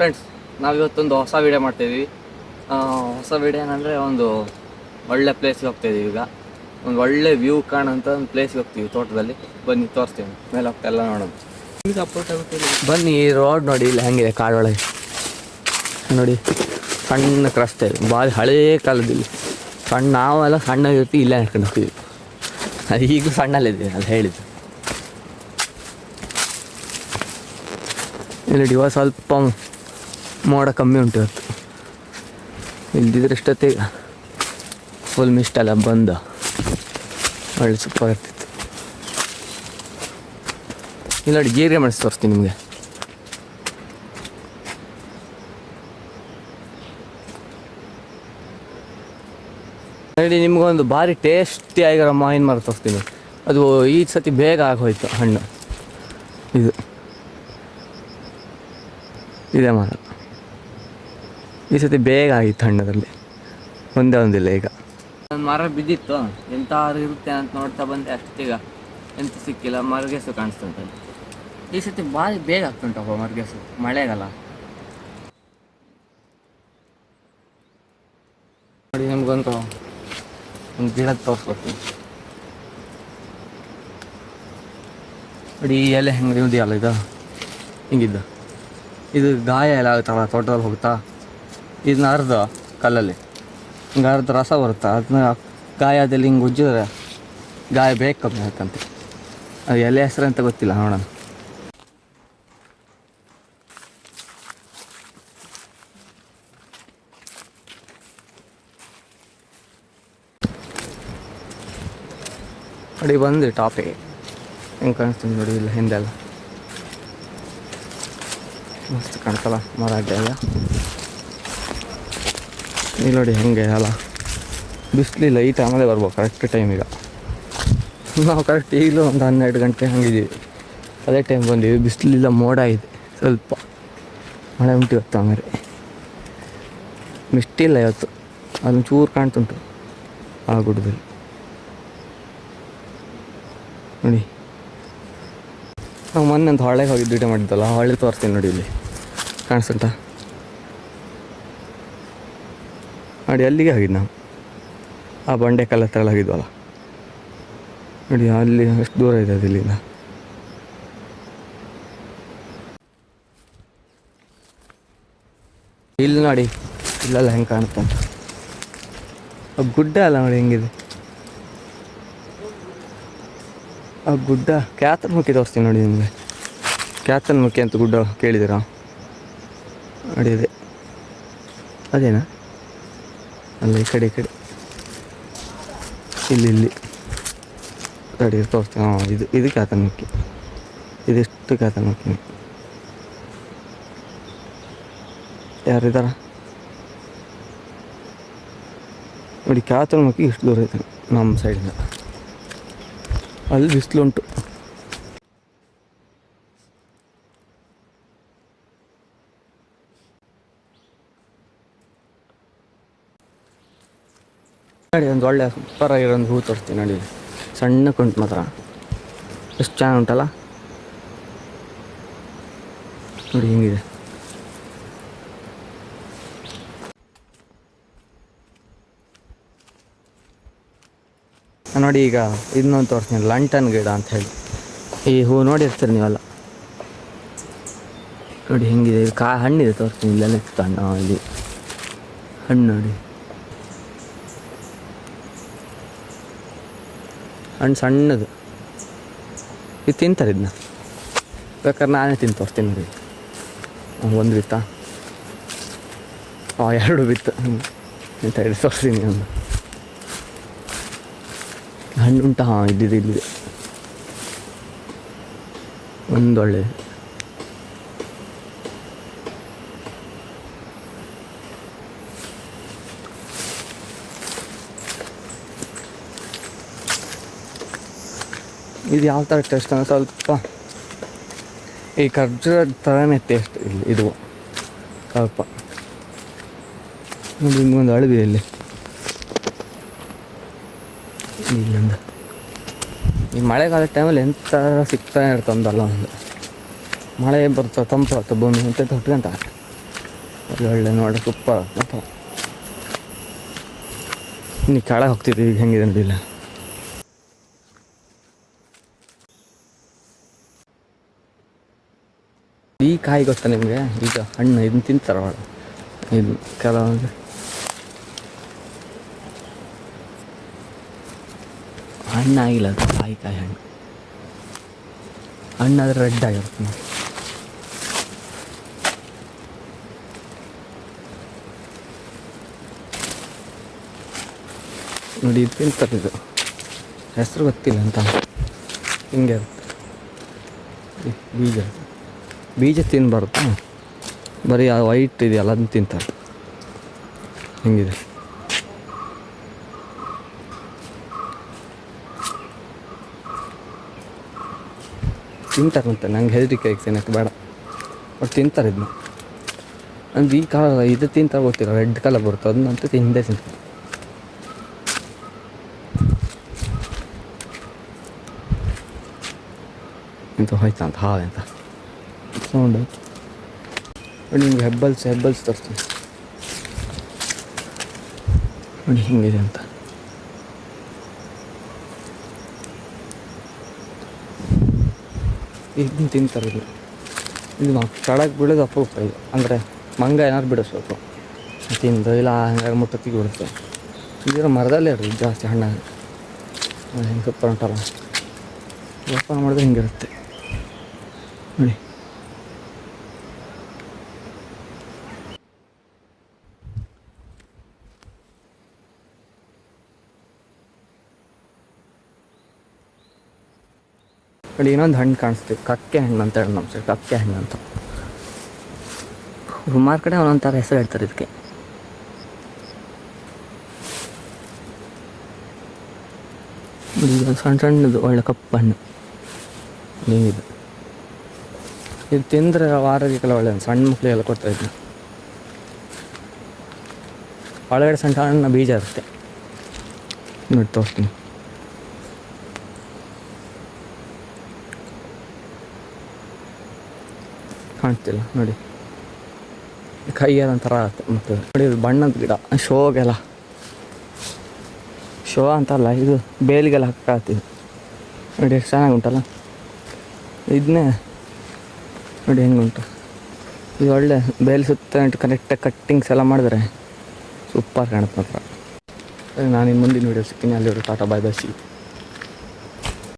Friends, ನಾವಿವತ್ತೊಂದು ಹೊಸ video ಮಾಡ್ತಾಯಿದ್ವಿ. ಹೊಸ ವೀಡಿಯೋ ಏನಂದರೆ ಒಂದು ಒಳ್ಳೆ ಪ್ಲೇಸ್ಗೆ ಹೋಗ್ತಾಯಿದ್ದೀವಿ. ಈಗ ಒಂದು ಒಳ್ಳೆ ವ್ಯೂ ಕಾಣೋಂಥ ಒಂದು ಪ್ಲೇಸ್ಗೆ ಹೋಗ್ತೀವಿ ತೋಟದಲ್ಲಿ. ಬನ್ನಿ ತೋರಿಸ್ತೀವಿ, ಮೇಲೆ ಹೋಗ್ತಾ ಎಲ್ಲ ನೋಡೋದು. ಈಗ ಬನ್ನಿ, ಈ ರೋಡ್ ನೋಡಿ ಇಲ್ಲಿ ಹೆಂಗಿದೆ ಕಾಡೊಳಗೆ ನೋಡಿ. ಸಣ್ಣ ರಸ್ತೆ, ಭಾಳ ಹಳೇ ಕಾಲದಲ್ಲಿ ಸಣ್ಣ ನಾವೆಲ್ಲ ಸಣ್ಣಗಿರ್ತೀವಿ, ಇಲ್ಲೇ ನಡ್ಕೊಂಡು ಹೋಗ್ತೀವಿ. ಅದು ಈಗ ಸಣ್ಣಲ್ಲಿದ್ದೀವಿ ಅದು ಹೇಳಿದ್ದು. ಇಲ್ಲಿ ಇವಾಗ ಸ್ವಲ್ಪ ಮೋಡ ಕಮ್ಮಿ ಉಂಟು ಇವತ್ತು. ಇಲ್ದಿದ್ರೆ ಇಷ್ಟೊತ್ತಿಗೆ ಫುಲ್ ಮಿಸ್ಟೆಲ್ಲ ಬಂದು ಒಳ್ಳೆ ಸೂಪರ್ ಆಗ್ತಿತ್ತು. ಇಲ್ಲ ನೋಡಿ, ಜೀರಿಗೆ ಮೆಣಸು ತೋರಿಸ್ತೀನಿ ನಿಮಗೆ. ನೋಡಿ, ನಿಮ್ಗೊಂದು ಭಾರಿ ಟೇಸ್ಟಿ ಆಗಿರೋ ಮಾವಿನ ಮರ ತೋರಿಸ್ತೀನಿ. ಅದು ಈ ಸತಿ ಬೇಗ ಆಗೋಯ್ತು ಹಣ್ಣು. ಇದೇ ಮರ ಈ ಸತಿ ಬೇಗ ಆಗಿತ್ತು ಹಣ್ಣದಲ್ಲಿ, ಒಂದೇ ಒಂದಿಲ್ಲ. ಈಗ ಒಂದು ಮರ ಬಿದ್ದಿತ್ತು, ಎಂತಾರು ಇರುತ್ತೆ ಅಂತ ನೋಡ್ತಾ ಬಂದೆ. ಅಷ್ಟೀಗ ಎಂತ ಸಿಕ್ಕಿಲ್ಲ. ಮರಗೆಸು ಕಾಣಿಸ್ತಂತೆ. ಈ ಸತಿ ಭಾರಿ ಬೇಗ ಆಗ್ತುಂಟಪ್ಪ ಮರಗೆಸು, ಮಳೆಗಲ್ಲ. ನೋಡಿ, ನಮಗೊಂದು ಒಂದು ಗಿಡ ತೋರಿಸ್ಕೊಡ್ತೀನಿ ನೋಡಿ. ಈ ಎಲೆ ಹೆಂಗೆ ಇದೆಯಲ್ಲ, ಇದು ಹಿಂಗಿದ್ದು, ಇದು ಗಾಯ ಎಲ್ಲ ಆಗುತ್ತಲ್ಲ ತೋಟದಲ್ಲಿ ಹೋಗ್ತಾ. ಇದನ್ನ ಅರ್ಧ ಕಲ್ಲಲ್ಲಿ ಹಿಂಗೆ ಅರ್ಧ ರಸ ಬರುತ್ತೆ. ಅದನ್ನ ಗಾಯದಲ್ಲಿ ಹಿಂಗೆ ಉಜ್ಜಿದ್ರೆ ಗಾಯ ಬೇಗ ಕಮ್ಮಿ ಆಗುತ್ತಂತೆ. ಅದು ಎಲೆ ಹೆಸರು ಅಂತ ಗೊತ್ತಿಲ್ಲ, ನೋಡೋಣ. ನೋಡಿ ಬಂದು ಟಾಪಿಗೆ ಹೆಂಗೆ ಕಾಣಿಸ್ತೀನಿ ನೋಡಿ. ಇಲ್ಲ ಹಿಂದೆಲ್ಲ ಮಸ್ತ್ ಕಾಣ್ತಲ್ಲ ಮರ ಅಡ್ಡ ಎಲ್ಲ. ಇಲ್ಲಿ ನೋಡಿ ಹೆಂಗೆ ಅಲ್ಲ, ಬಿಸಿಲಿಲ್ಲ. ಈ ಟೈಮಲ್ಲೇ ಬರ್ಬೋದು ಕರೆಕ್ಟ್ ಟೈಮ್. ಈಗ ನಾವು ಕರೆಕ್ಟ್ ಈಗಲೂ ಒಂದು 12 ಗಂಟೆ ಹಂಗಿದ್ದೀವಿ. ಅದೇ ಟೈಮ್ ಬಂದೀವಿ. ಬಿಸಿಲಿಲ್ಲ, ಮೋಡ ಇದೆ, ಸ್ವಲ್ಪ ಮಳೆ ಉಂಟು ಇವತ್ತು. ಆಮೇಲೆ ಮಿಷ್ಟಿಲ್ಲ ಇವತ್ತು, ಅದೊಂದು ಚೂರು ಕಾಣ್ತುಂಟು ಆ ಗುಡ್ಡದಲ್ಲಿ ನೋಡಿ. ನಾವು ಮೊನ್ನೆ ಒಂದು ಹೊಳೆಗೆ ಹೋಗಿದ್ದು ವಿಡಿಯೋ ಮಾಡಿದ್ದಲ್ಲ, ಹೊಳೆ ತೋರಿಸ್ತೀನಿ ನೋಡಿ. ಇಲ್ಲಿ ಕಾಣಿಸುತ್ತಾ ನೋಡಿ, ಅಲ್ಲಿಗೆ ಹೋಗಿದ್ದು ನಾವು. ಆ ಬಂಡೆ ಕಲ್ಲ ಹತ್ರ ಹೋಗಿದ್ವಲ್ಲ ನೋಡಿ, ಅಲ್ಲಿ ಎಷ್ಟು ದೂರ ಇದೆ ಅದು ಇಲ್ಲಿಂದ. ಇಲ್ಲಿ ನೋಡಿ, ಇಲ್ಲೆಲ್ಲ ಹೆಂಗೆ ಕಾಣುತ್ತೆ ಅಂತ. ಆ ಗುಡ್ಡ ಅಲ್ಲ ನೋಡಿ ಹೆಂಗಿದೆ. ಆ ಗುಡ್ಡ ಕ್ಯಾತನಮುಖಿ ತೋರಿಸ್ತೀನಿ ನೋಡಿ ನಿಮಗೆ. ಕ್ಯಾತನಮುಖಿ ಅಂತ ಗುಡ್ಡ ಕೇಳಿದ್ದೀರಾ ನೋಡಿ? ಅದೇನಾ? ಅಲ್ಲ, ಈ ಕಡೆ ಇಲ್ಲಿ ಗಾಡಿ ತೋರಿಸ್ತೀನಿ. ಇದು ಕ್ಯಾತನಮುಖಿ. ಇದಿಷ್ಟು ಕ್ಯಾತನಮುಖಿ. ಯಾರಿದ್ದಾರ ನೋಡಿ? ಕ್ಯಾತನಮುಖಿ ಇಷ್ಟು ದೂರ ಐತೆ ನಮ್ಮ ಸೈಡಿಂದ. ಅಲ್ಲಿ ಬಿಸಿಲುಂಟು. ನೋಡಿ, ಒಂದು ಒಳ್ಳೆ ಸೂಪರ್ ಆಗಿರೋ ಒಂದು ಹೂ ತೋರಿಸ್ತೀನಿ ನೋಡಿ. ಸಣ್ಣಕ್ಕುಂಟು ಮಾತ್ರ, ಎಷ್ಟು ಚೆನ್ನಾಗಿ ಉಂಟಲ್ಲ ನೋಡಿ. ಹಿಂಗಿದೆ ನೋಡಿ. ಈಗ ಇದನ್ನೊಂದು ತೋರಿಸ್ತೀನಿ, ಲಂಟನ್ ಗಿಡ ಅಂತ ಹೇಳಿ. ಈ ಹೂ ನೋಡಿರ್ತೀರಿ ನೀವೆಲ್ಲ ನೋಡಿ ಹೆಂಗಿದೆ. ಇದು ಹಣ್ಣಿದೆ, ತೋರಿಸ್ತೀನಿ. ಇಲ್ಲ ನೆಕ್ಸ್ಟ್ ಹಣ್ಣು, ಇಲ್ಲಿ ಹಣ್ಣು ನೋಡಿ. ಹಣ್ಣು ಸಣ್ಣದು. ಇದು ತಿಂತಾರೆ. ಇದನ್ನ ಬೇಕಾದ್ರೆ ನಾನೇ ತಿಂದು ತೋರಿಸ್ತೀನಿ ನೋಡಿ. ಒಂದು ಬಿತ್ತ, 2 ಬಿತ್ತು ಅಂತ ಹೇಳಿ ತೋರಿಸ್ತೀನಿ. ಒಂದು ಹಣ್ಣು ಉಂಟು. ಹಾಂ, ಇಲ್ಲಿದೆ ಒಂದೊಳ್ಳೆ. ಇದು ಯಾವ ಥರ ಟೇಸ್ಟ್ ಅಂದರೆ ಸ್ವಲ್ಪ ಈ ಖರ್ಜೂರ ಥರನೇ ಟೇಸ್ಟ್. ಇದು ಸ್ವಲ್ಪ ನಿಮಗೊಂದು ಅಳವಿದೆ ಇಲ್ಲಿ. ಇಲ್ಲಿಂದ ಈ ಮಳೆಗಾಲದ ಟೈಮಲ್ಲಿ ಎಂಥ ಸಿಗ್ತಾನೆ ಇರ್ತಂದಲ್ಲ. ಒಂದು ಮಳೆ ಬರ್ತದೆ, ತಂಪಾಗ್ತದೆ, ಭೂಮಿ ಅಂತ ತೊಟ್ಕೊಂತ ಒಳ್ಳೆ ನೋಡ ಸೂಪರ್ ಅಂತ. ಇನ್ನು ಕೆಳಗೆ ಹೋಗ್ತಿದ್ವಿ, ಈಗ ಹೆಂಗಿದೆ ನೋಡಿಲ್ಲ. ಈ ಕಾಯಿ ಗೊತ್ತಾ ನಿಮಗೆ? ಈಗ ಹಣ್ಣು ಇದನ್ನ ತಿಂತಾರ ಇದು ಕೆಲವೊಂದು ಹಣ್ಣು ಆಗಿಲ್ಲ, ಅದು ಕಾಯಿ ಹಣ್ಣು. ಹಣ್ಣಾದ್ರೆ ರೆಡ್ ಆಗಿರುತ್ತೆ ನೋಡಿ. ಇದು ತಿಂತಾರೆ, ಇದು ಹೆಸರು ಗೊತ್ತಿಲ್ಲ ಅಂತ. ಹಿಂಗೆ ಬೀಜ ತಿನ್ನಬಾರ್ದು, ಬರೀ ಆ ವೈಟ್ ಇದೆಯಲ್ಲ ಅದನ್ನ ತಿಂತಾರೆ. ಹಿಂಗಿದೆ. ತಿಂತಾರಂತೆ, ನಂಗೆ ಹೆದರಿಕೆ ಆಗಿ ತಿನ್ನೋಕ್ಕೆ ಬೇಡ, ಬಟ್ ತಿಂತಾರೆ ಇದನ್ನ. ಅಂದ್ರೆ ಈ ಕಲರ್ ಇದು ತಿಂತಾರೆ ಗೊತ್ತಿಲ್ಲ, ರೆಡ್ ಕಲರ್ ಬರುತ್ತೆ, ಅದನ್ನಂತೂ ತಿಂದೇ ತಿಂತಾರೆ. ಇಂತ ಹೋಯ್ತಾ ಅಂತ ಹಾಗೆ ಅಂತ ಸೌಂಡ್ ಆಯ್ತು ನೋಡಿ. ನಿಮ್ಗೆ ಹೆಬ್ಬಲ್ಸ್ ತೋರಿಸ್ತೀನಿ ನೋಡಿ ಹಿಂಗಿದೆ ಅಂತ. ಇದನ್ನ ತಿಂತಾರೆ. ಇದು ಕೆಳಗೆ ಬೀಳೋದು ಅಪರೂಪ ಇದು, ಅಂದರೆ ಮಂಗ ಏನಾದ್ರು ಬಿಡಿಸ್ಬೇಕು ತಿಂದು, ಇಲ್ಲ ಹಂಗಾಗಿ ಮುಟ್ಟತ್ತಿಗೆ ಬಿಡುತ್ತೆ. ಇದರ ಮರದಲ್ಲೇ ಇರೋದು ಜಾಸ್ತಿ ಹಣ್ಣಾಗ. ಹಿಂಗೆ ಸೂಪರ್ ಉಂಟಲ್ಲ, ಓಪನ್ ಮಾಡಿದ್ರೆ ಹಿಂಗಿರುತ್ತೆ ನೋಡಿ. ನೋಡಿ ಇನ್ನೊಂದು ಹಣ್ಣು ಕಾಣಿಸ್ತೀವಿ, ಕಕ್ಕೆ ಹಣ್ಣು ಅಂತ ಹೇಳಿ ನಮ್ಮ ಸೈಡ್ ಕಕ್ಕೆ ಹಣ್ಣು ಅಂತ. ಸುಮಾರು ಕಡೆ ಒಂದೊಂದು ಥರ ಹೆಸರು ಹೇಳ್ತಾರೆ ಇದಕ್ಕೆ. ಇದು ಸಣ್ಣ ಸಣ್ಣದು ಒಳ್ಳೆ ಕಪ್ಪು ಹಣ್ಣು ನೀವಿದು. ಇದು ತಿಂದರೆ ಆರೋಗ್ಯಕ್ಕೆಲ್ಲ ಒಳ್ಳೆ, ಸಣ್ಣ ಮಕ್ಕಳಿಗೆಲ್ಲ ಕೊಡ್ತಾರೆ ಇದನ್ನ. ಒಳಗಡೆ ಸಣ್ಣ ಸಣ್ಣ ಬೀಜ ಇರುತ್ತೆ ನೋಡಿ, ತೋರಿಸ್ತೀನಿ. ಕಾಣ್ತಿಲ್ಲ ನೋಡಿ, ಕೈಯೆಲ್ಲ ಒಂಥರ ಆಗುತ್ತೆ. ಮತ್ತು ನೋಡಿ ಇದು ಬಣ್ಣದ ಗಿಡ, ಶೋಗೆಲ್ಲ, ಶೋ ಅಂತಲ್ಲ ಇದು, ಬೇಲಿಗೆಲ್ಲ ಹಾಕ್ಕಾಗ್ತಿದೆ ನೋಡಿ, ಎಷ್ಟು ಚೆನ್ನಾಗಿ ಉಂಟಲ್ಲ. ಇದನ್ನೇ ನೋಡಿ ಹೆಂಗುಂಟು, ಇದು ಒಳ್ಳೆ ಬೇಲಿ ಸುತ್ತ ಕರೆಕ್ಟಾಗಿ ಕಟ್ಟಿಂಗ್ಸ್ ಎಲ್ಲ ಮಾಡಿದ್ರೆ ಸೂಪರ್ ಕಾಣುತ್ತೆ ಮಾತ್ರ. ನಾನು ಇನ್ನು ಮುಂದಿನ ವೀಡಿಯೋ ಸಿಗ್ತೀನಿ. ಅಲ್ಲಿವರು ಟಾಟಾ, ಬಾಯ್ ಬಾಯ್, ಸಿ.